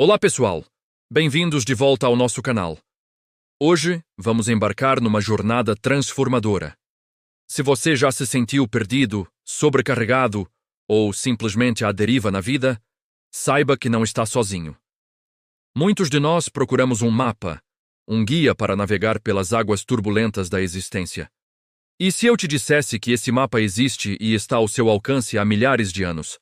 Olá pessoal, bem-vindos de volta ao nosso canal. Hoje vamos embarcar numa jornada transformadora. Se você já se sentiu perdido, sobrecarregado ou simplesmente à deriva na vida, saiba que não está sozinho. Muitos de nós procuramos um mapa, um guia para navegar pelas águas turbulentas da existência. E se eu te dissesse que esse mapa existe e está ao seu alcance há milhares de anos?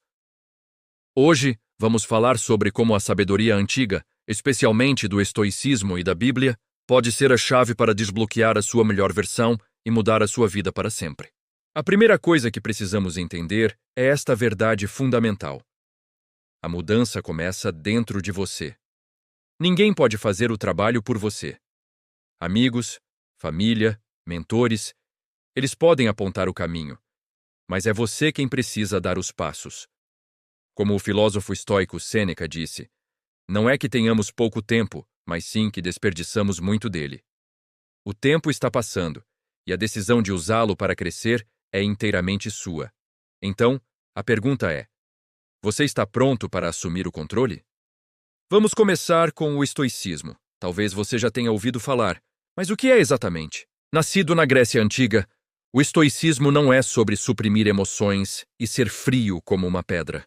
Hoje, vamos falar sobre como a sabedoria antiga, especialmente do estoicismo e da Bíblia, pode ser a chave para desbloquear a sua melhor versão e mudar a sua vida para sempre. A primeira coisa que precisamos entender é esta verdade fundamental. A mudança começa dentro de você. Ninguém pode fazer o trabalho por você. Amigos, família, mentores, eles podem apontar o caminho, mas é você quem precisa dar os passos. Como o filósofo estoico Sêneca disse, não é que tenhamos pouco tempo, mas sim que desperdiçamos muito dele. O tempo está passando, e a decisão de usá-lo para crescer é inteiramente sua. Então, a pergunta é: você está pronto para assumir o controle? Vamos começar com o estoicismo. Talvez você já tenha ouvido falar, mas o que é exatamente? Nascido na Grécia Antiga, o estoicismo não é sobre suprimir emoções e ser frio como uma pedra.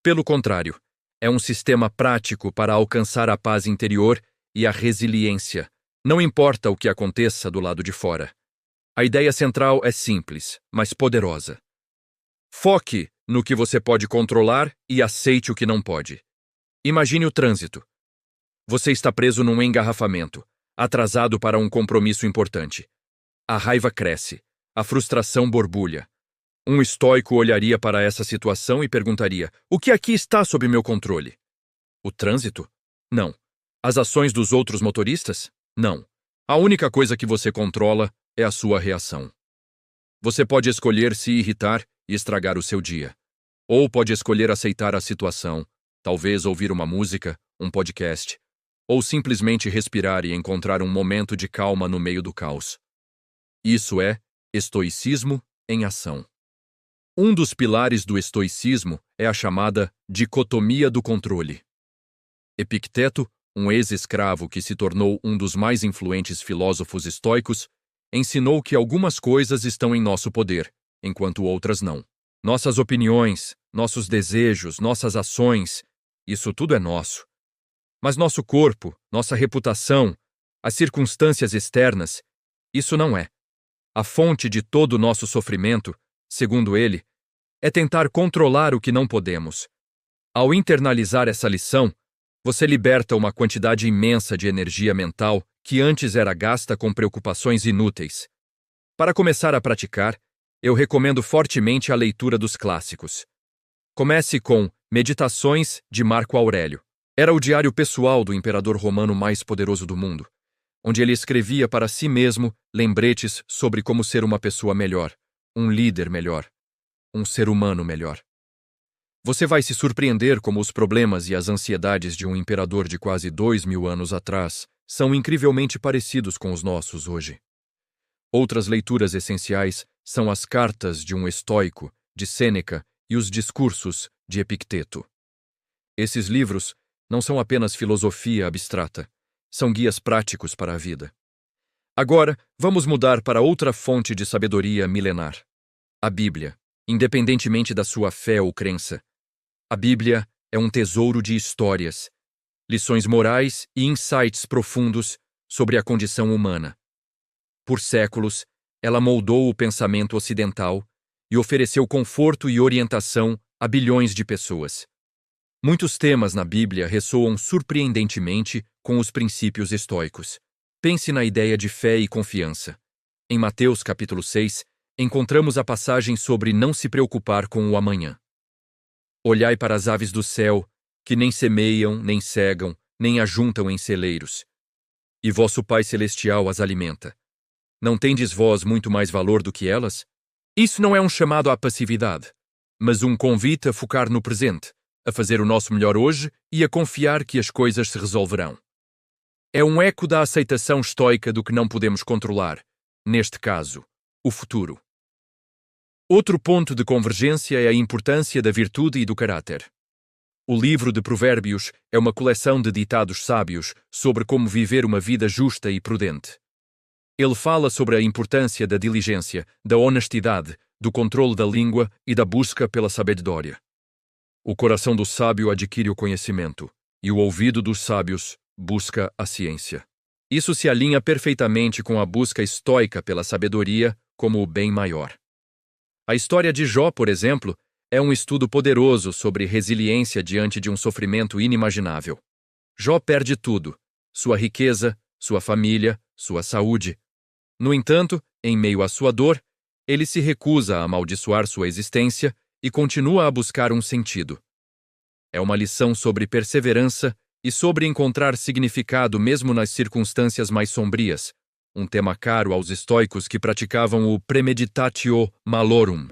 Pelo contrário, é um sistema prático para alcançar a paz interior e a resiliência, não importa o que aconteça do lado de fora. A ideia central é simples, mas poderosa. Foque no que você pode controlar e aceite o que não pode. Imagine o trânsito. Você está preso num engarrafamento, atrasado para um compromisso importante. A raiva cresce, a frustração borbulha. Um estoico olharia para essa situação e perguntaria: o que aqui está sob meu controle? O trânsito? Não. As ações dos outros motoristas? Não. A única coisa que você controla é a sua reação. Você pode escolher se irritar e estragar o seu dia. Ou pode escolher aceitar a situação, talvez ouvir uma música, um podcast, ou simplesmente respirar e encontrar um momento de calma no meio do caos. Isso é estoicismo em ação. Um dos pilares do estoicismo é a chamada dicotomia do controle. Epicteto, um ex-escravo que se tornou um dos mais influentes filósofos estoicos, ensinou que algumas coisas estão em nosso poder, enquanto outras não. Nossas opiniões, nossos desejos, nossas ações, isso tudo é nosso. Mas nosso corpo, nossa reputação, as circunstâncias externas, isso não é. A fonte de todo o nosso sofrimento, segundo ele, é tentar controlar o que não podemos. Ao internalizar essa lição, você liberta uma quantidade imensa de energia mental que antes era gasta com preocupações inúteis. Para começar a praticar, eu recomendo fortemente a leitura dos clássicos. Comece com Meditações de Marco Aurélio. Era o diário pessoal do imperador romano mais poderoso do mundo, onde ele escrevia para si mesmo lembretes sobre como ser uma pessoa melhor, um líder melhor, um ser humano melhor. Você vai se surpreender como os problemas e as ansiedades de um imperador de quase 2000 anos atrás são incrivelmente parecidos com os nossos hoje. Outras leituras essenciais são as Cartas de um Estoico, de Sêneca, e os Discursos, de Epicteto. Esses livros não são apenas filosofia abstrata, são guias práticos para a vida. Agora, vamos mudar para outra fonte de sabedoria milenar. A Bíblia, independentemente da sua fé ou crença. A Bíblia é um tesouro de histórias, lições morais e insights profundos sobre a condição humana. Por séculos, ela moldou o pensamento ocidental e ofereceu conforto e orientação a bilhões de pessoas. Muitos temas na Bíblia ressoam surpreendentemente com os princípios estoicos. Pense na ideia de fé e confiança. Em Mateus capítulo 6, encontramos a passagem sobre não se preocupar com o amanhã. Olhai para as aves do céu, que nem semeiam, nem cegam, nem ajuntam em celeiros. E vosso Pai Celestial as alimenta. Não tendes vós muito mais valor do que elas? Isso não é um chamado à passividade, mas um convite a focar no presente, a fazer o nosso melhor hoje e a confiar que as coisas se resolverão. É um eco da aceitação estoica do que não podemos controlar, neste caso, o futuro. Outro ponto de convergência é a importância da virtude e do caráter. O livro de Provérbios é uma coleção de ditados sábios sobre como viver uma vida justa e prudente. Ele fala sobre a importância da diligência, da honestidade, do controle da língua e da busca pela sabedoria. O coração do sábio adquire o conhecimento, e o ouvido dos sábios busca a ciência. Isso se alinha perfeitamente com a busca estoica pela sabedoria como o bem maior. A história de Jó, por exemplo, é um estudo poderoso sobre resiliência diante de um sofrimento inimaginável. Jó perde tudo: sua riqueza, sua família, sua saúde. No entanto, em meio à sua dor, ele se recusa a amaldiçoar sua existência e continua a buscar um sentido. É uma lição sobre perseverança e sobre encontrar significado mesmo nas circunstâncias mais sombrias, um tema caro aos estoicos que praticavam o premeditatio malorum,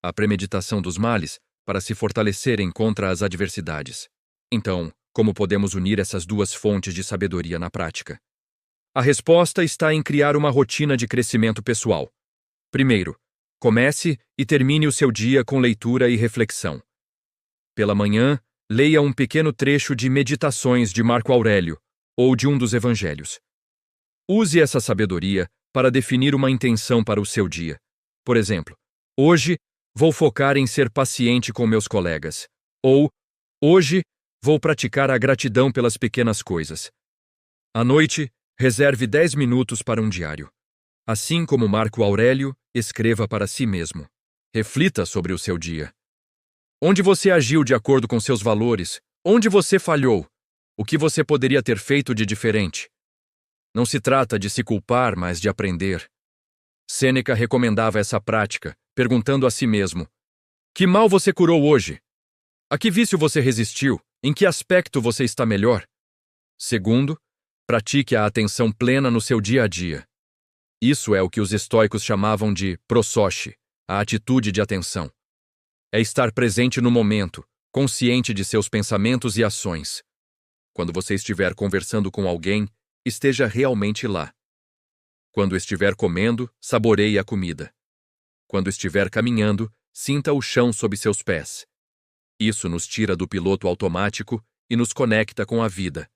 a premeditação dos males, para se fortalecerem contra as adversidades. Então, como podemos unir essas duas fontes de sabedoria na prática? A resposta está em criar uma rotina de crescimento pessoal. Primeiro, comece e termine o seu dia com leitura e reflexão. Pela manhã, leia um pequeno trecho de Meditações de Marco Aurélio ou de um dos evangelhos. Use essa sabedoria para definir uma intenção para o seu dia. Por exemplo, hoje vou focar em ser paciente com meus colegas. Ou, hoje vou praticar a gratidão pelas pequenas coisas. À noite, reserve 10 minutos para um diário. Assim como Marco Aurélio, escreva para si mesmo. Reflita sobre o seu dia. Onde você agiu de acordo com seus valores? Onde você falhou? O que você poderia ter feito de diferente? Não se trata de se culpar, mas de aprender. Sêneca recomendava essa prática, perguntando a si mesmo: que mal você curou hoje? A que vício você resistiu? Em que aspecto você está melhor? Segundo, pratique a atenção plena no seu dia a dia. Isso é o que os estoicos chamavam de prosoche, a atitude de atenção. É estar presente no momento, consciente de seus pensamentos e ações. Quando você estiver conversando com alguém, esteja realmente lá. Quando estiver comendo, saboreie a comida. Quando estiver caminhando, sinta o chão sob seus pés. Isso nos tira do piloto automático e nos conecta com a vida.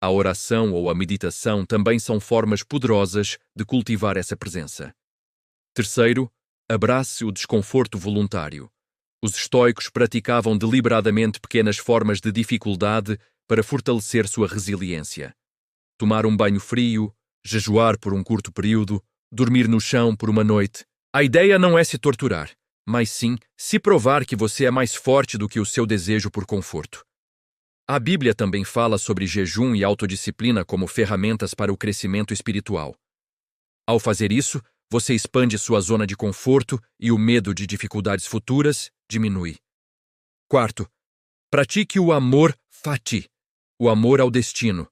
A oração ou a meditação também são formas poderosas de cultivar essa presença. Terceiro, abrace o desconforto voluntário. Os estoicos praticavam deliberadamente pequenas formas de dificuldade para fortalecer sua resiliência. Tomar um banho frio, jejuar por um curto período, dormir no chão por uma noite. A ideia não é se torturar, mas sim se provar que você é mais forte do que o seu desejo por conforto. A Bíblia também fala sobre jejum e autodisciplina como ferramentas para o crescimento espiritual. Ao fazer isso, você expande sua zona de conforto e o medo de dificuldades futuras diminui. Quarto, pratique o amor fati, o amor ao destino.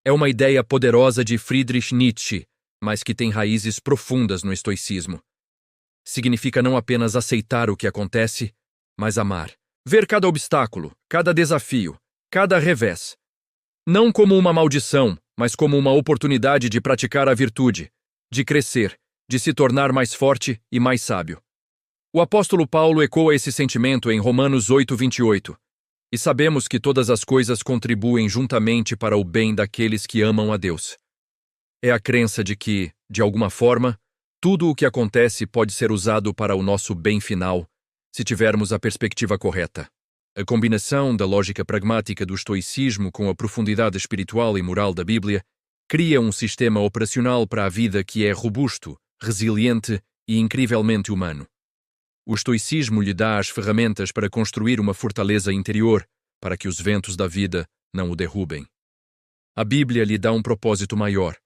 É uma ideia poderosa de Friedrich Nietzsche, mas que tem raízes profundas no estoicismo. Significa não apenas aceitar o que acontece, mas amar. Ver cada obstáculo, cada desafio, cada revés. Não como uma maldição, mas como uma oportunidade de praticar a virtude, de crescer, de se tornar mais forte e mais sábio. O apóstolo Paulo ecoa esse sentimento em Romanos 8:28. E sabemos que todas as coisas contribuem juntamente para o bem daqueles que amam a Deus. É a crença de que, de alguma forma, tudo o que acontece pode ser usado para o nosso bem final, se tivermos a perspectiva correta. A combinação da lógica pragmática do estoicismo com a profundidade espiritual e moral da Bíblia cria um sistema operacional para a vida que é robusto, resiliente e incrivelmente humano. O estoicismo lhe dá as ferramentas para construir uma fortaleza interior para que os ventos da vida não o derrubem. A Bíblia lhe dá um propósito maior,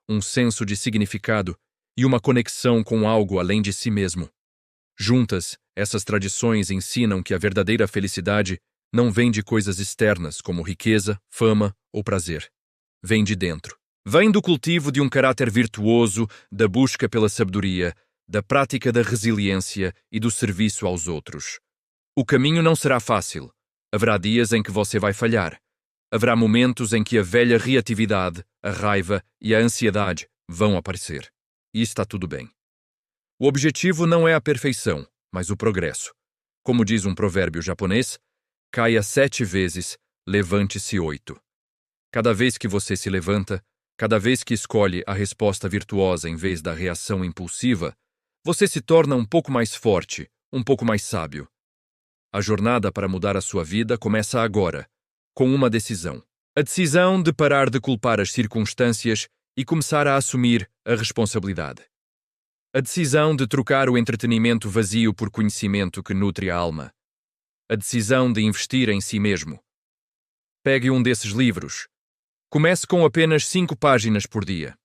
um senso de significado e uma conexão com algo além de si mesmo. Juntas, essas tradições ensinam que a verdadeira felicidade não vem de coisas externas como riqueza, fama ou prazer. Vem de dentro. Vem do cultivo de um caráter virtuoso, da busca pela sabedoria, da prática da resiliência e do serviço aos outros. O caminho não será fácil. Haverá dias em que você vai falhar. Haverá momentos em que a velha reatividade, a raiva e a ansiedade vão aparecer. E está tudo bem. O objetivo não é a perfeição, mas o progresso. Como diz um provérbio japonês, Caia 7 vezes, levante-se 8. Cada vez que você se levanta, cada vez que escolhe a resposta virtuosa em vez da reação impulsiva, você se torna um pouco mais forte, um pouco mais sábio. A jornada para mudar a sua vida começa agora, com uma decisão. A decisão de parar de culpar as circunstâncias e começar a assumir a responsabilidade. A decisão de trocar o entretenimento vazio por conhecimento que nutre a alma. A decisão de investir em si mesmo. Pegue um desses livros. Comece com apenas 5 páginas por dia.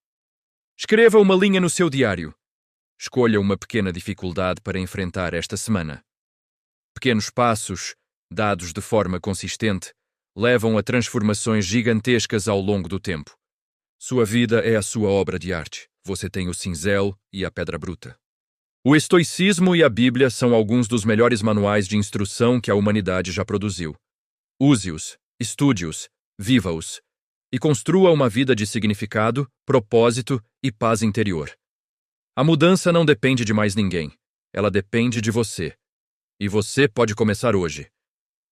Escreva uma linha no seu diário. Escolha uma pequena dificuldade para enfrentar esta semana. Pequenos passos, dados de forma consistente, levam a transformações gigantescas ao longo do tempo. Sua vida é a sua obra de arte. Você tem o cinzel e a pedra bruta. O estoicismo e a Bíblia são alguns dos melhores manuais de instrução que a humanidade já produziu. Use-os, estude-os, viva-os e construa uma vida de significado, propósito e paz interior. A mudança não depende de mais ninguém. Ela depende de você. E você pode começar hoje.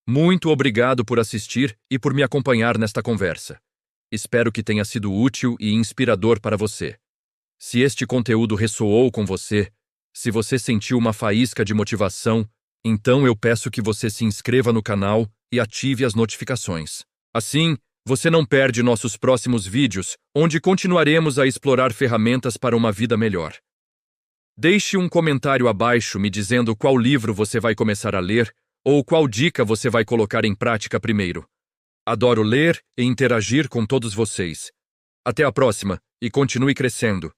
Muito obrigado por assistir e por me acompanhar nesta conversa. Espero que tenha sido útil e inspirador para você. Se este conteúdo ressoou com você, se você sentiu uma faísca de motivação, então eu peço que você se inscreva no canal e ative as notificações. Assim, você não perde nossos próximos vídeos, onde continuaremos a explorar ferramentas para uma vida melhor. Deixe um comentário abaixo me dizendo qual livro você vai começar a ler ou qual dica você vai colocar em prática primeiro. Adoro ler e interagir com todos vocês. Até a próxima e continue crescendo.